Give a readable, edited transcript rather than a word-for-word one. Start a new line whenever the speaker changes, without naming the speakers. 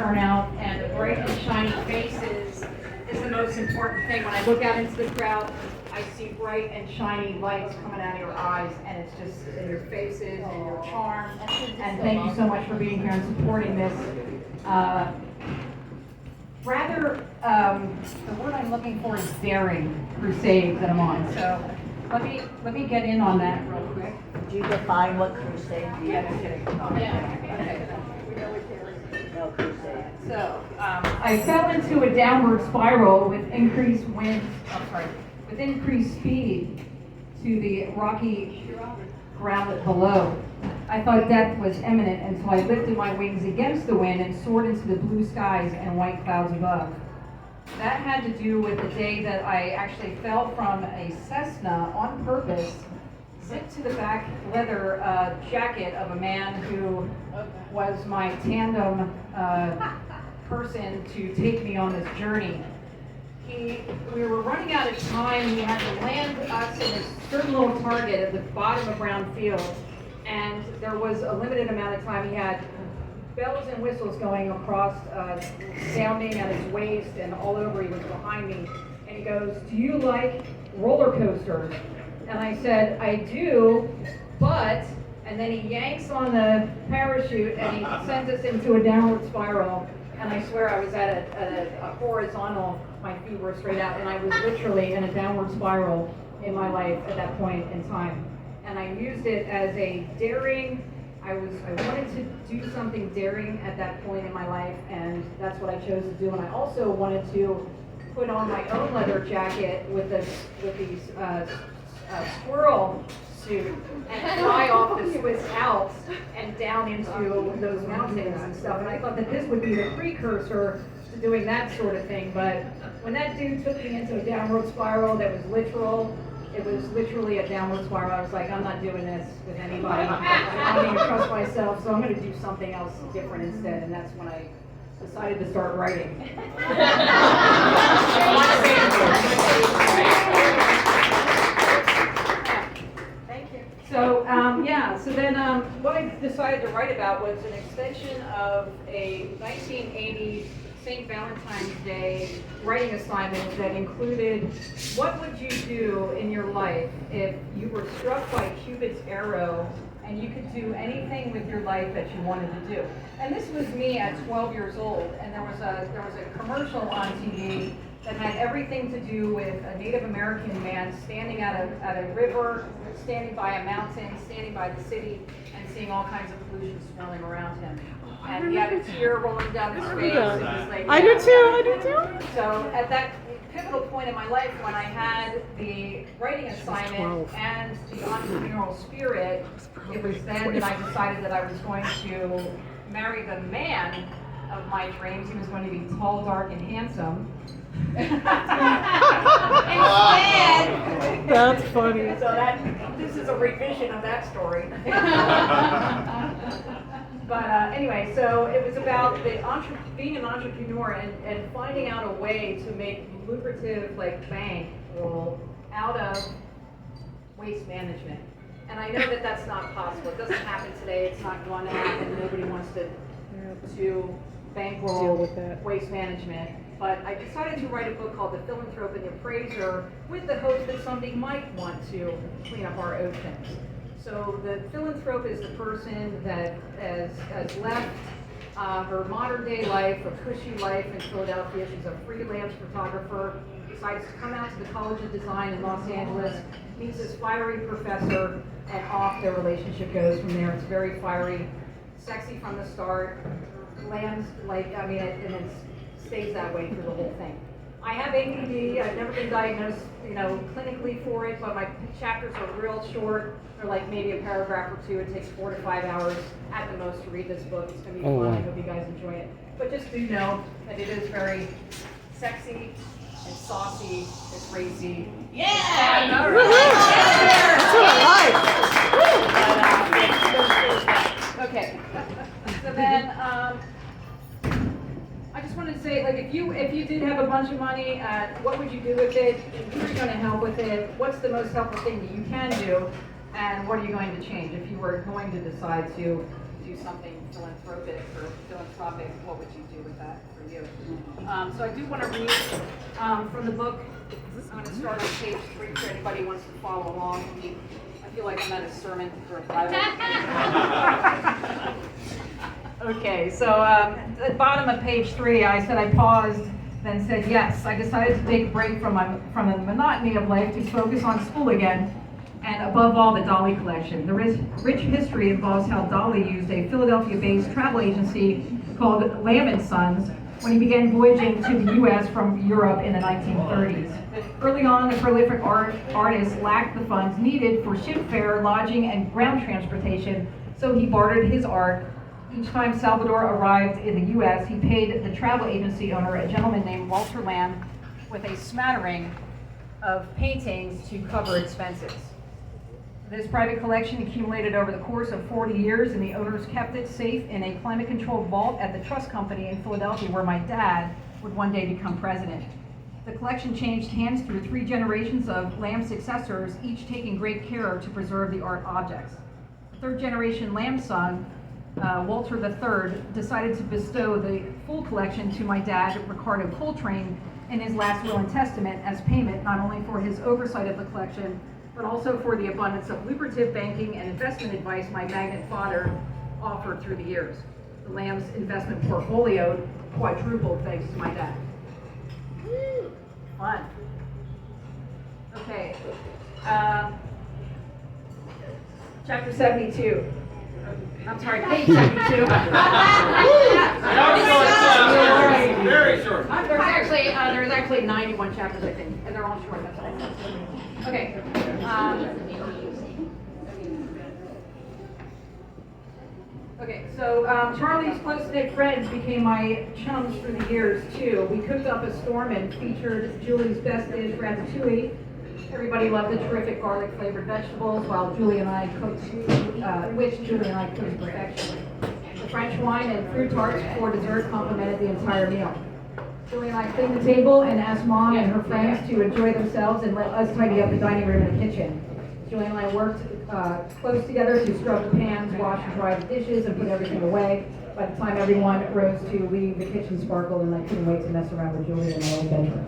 turnout, and the bright and shiny faces is the most important thing. When I look out into the crowd, I see bright and shiny lights coming out of your eyes, and it's just in your faces and your charm. And thank you so much for being here and supporting this. The word I'm looking for is daring crusade that I'm on. So let me get in on that real quick.
Do you define what crusade is?
Yeah, no kidding. Oh, yeah. Okay. We know what daring is.
No crusade.
So I fell into a downward spiral with increased speed to the rocky ground below. I thought death was imminent until I lifted my wings against the wind and soared into the blue skies and white clouds above. That had to do with the day that I actually fell from a Cessna on purpose, zipped to the back leather jacket of a man who was my tandem person to take me on this journey. We were running out of time. He had to land us in a certain little target at the bottom of Brown Field, and there was a limited amount of time. He had bells and whistles going across, sounding at his waist and all over. He was behind me, and he goes, "Do you like roller coasters?" And I said, "I do, but," and then he yanks on the parachute and he sends us into a downward spiral. And I swear I was at a horizontal, my feet were straight out, and I was literally in a downward spiral in my life at that point in time. And I used it as a daring, I wanted to do something daring at that point in my life, and that's what I chose to do. And I also wanted to put on my own leather jacket with these squirrel suit and fly off the Swiss Alps and down into those mountains and stuff. And I thought that this would be the precursor to doing that sort of thing. But when that dude took me into a downward spiral that was literal, it was literally a downward spiral. I was like, I'm not doing this with anybody. I don't even trust myself, so I'm going to do something else different instead. And that's when I decided to start writing. So then what I decided to write about was an extension of a 1980 St. Valentine's Day writing assignment that included, what would you do in your life if you were struck by Cupid's arrow and you could do anything with your life that you wanted to do? And this was me at 12 years old, and there was a commercial on TV that had everything to do with a Native American man standing at a river, standing by a mountain, standing by the city, and seeing all kinds of pollution swirling around him. And he had a tear rolling down his face. Like,
I do too.
So at that pivotal point in my life, when I had the writing assignment and the entrepreneurial spirit, it was then that I decided that I was going to marry the man of my dreams. He was going to be tall, dark, and handsome. Instead,
that's funny.
So this is a revision of that story. But anyway, so it was about being an entrepreneur and finding out a way to make lucrative bankroll out of waste management. And I know that that's not possible. It doesn't happen today. It's not going to happen. Nobody wants to bankroll waste management. But I decided to write a book called The Philanthrope and The Appraiser with the hope that somebody might want to clean up our oceans. So the philanthrope is the person that has left her modern day life, a cushy life in Philadelphia. She's a freelance photographer, decides to come out to the College of Design in Los Angeles, meets this fiery professor, and off their relationship goes from there. It's very fiery, sexy from the start, lands and it stays that way through the whole thing. I have ADD. I've never been diagnosed, clinically for it, but my chapters are real short. They're like maybe a paragraph or two. It takes 4 to 5 hours at the most to read this book. It's going to be fun. I hope you guys enjoy it. But just do know that it is very sexy and saucy and crazy.
Yeah!
All right.
That's what I like.
Okay. So then, I just wanted to say, if you did have a bunch of money, what would you do with it? Who are you going to help with it? What's the most helpful thing that you can do? And what are you going to change if you were going to decide to do do something philanthropic, what would you do with that for you? So I do want to read from the book. I'm going to start on page 3 for anybody who wants to follow along. I feel like I'm at a sermon for a Bible. Okay, so at the bottom of page 3, I said I paused, then said yes. I decided to take a break from the monotony of life to focus on school again, and above all, the Dolly collection. The rich history involves how Dolly used a Philadelphia-based travel agency called Lamb & Sons when he began voyaging to the U.S. from Europe in the 1930s. Early on, the prolific artist lacked the funds needed for ship fare, lodging, and ground transportation, so he bartered his art. Each time Salvador arrived in the U.S., he paid the travel agency owner, a gentleman named Walter Lamb, with a smattering of paintings to cover expenses. This private collection accumulated over the course of 40 years, and the owners kept it safe in a climate-controlled vault at the trust company in Philadelphia, where my dad would one day become president. The collection changed hands through 3 generations of Lamb's successors, each taking great care to preserve the art objects. The 3rd generation Lamb son, Walter III, decided to bestow the full collection to my dad, Ricardo Coltrane, in his last will and testament as payment not only for his oversight of the collection, but also for the abundance of lucrative banking and investment advice my magnet father offered through the years. The Lamb's investment portfolio quadrupled thanks to my dad. Fun. Okay. Chapter 72. I'm sorry, page 72.
Very short.
There's actually 91 chapters, I think, and they're all short. That's all. Okay. So Charlie's close-knit friends became my chums through the years, too. We cooked up a storm and featured Julie's best dish, ratatouille. Everybody loved the terrific garlic-flavored vegetables, while Julie and I cooked to perfection. The French wine and fruit tarts for dessert complemented the entire meal. Julie and I cleaned the table and asked Mom and her friends to enjoy themselves and let us tidy up the dining room and the kitchen. Julie and I worked close together to scrub the pans, wash and dry the dishes, and put everything away. By the time everyone rose to leave, the kitchen sparkled, and I couldn't wait to mess around with Julie in my own bedroom.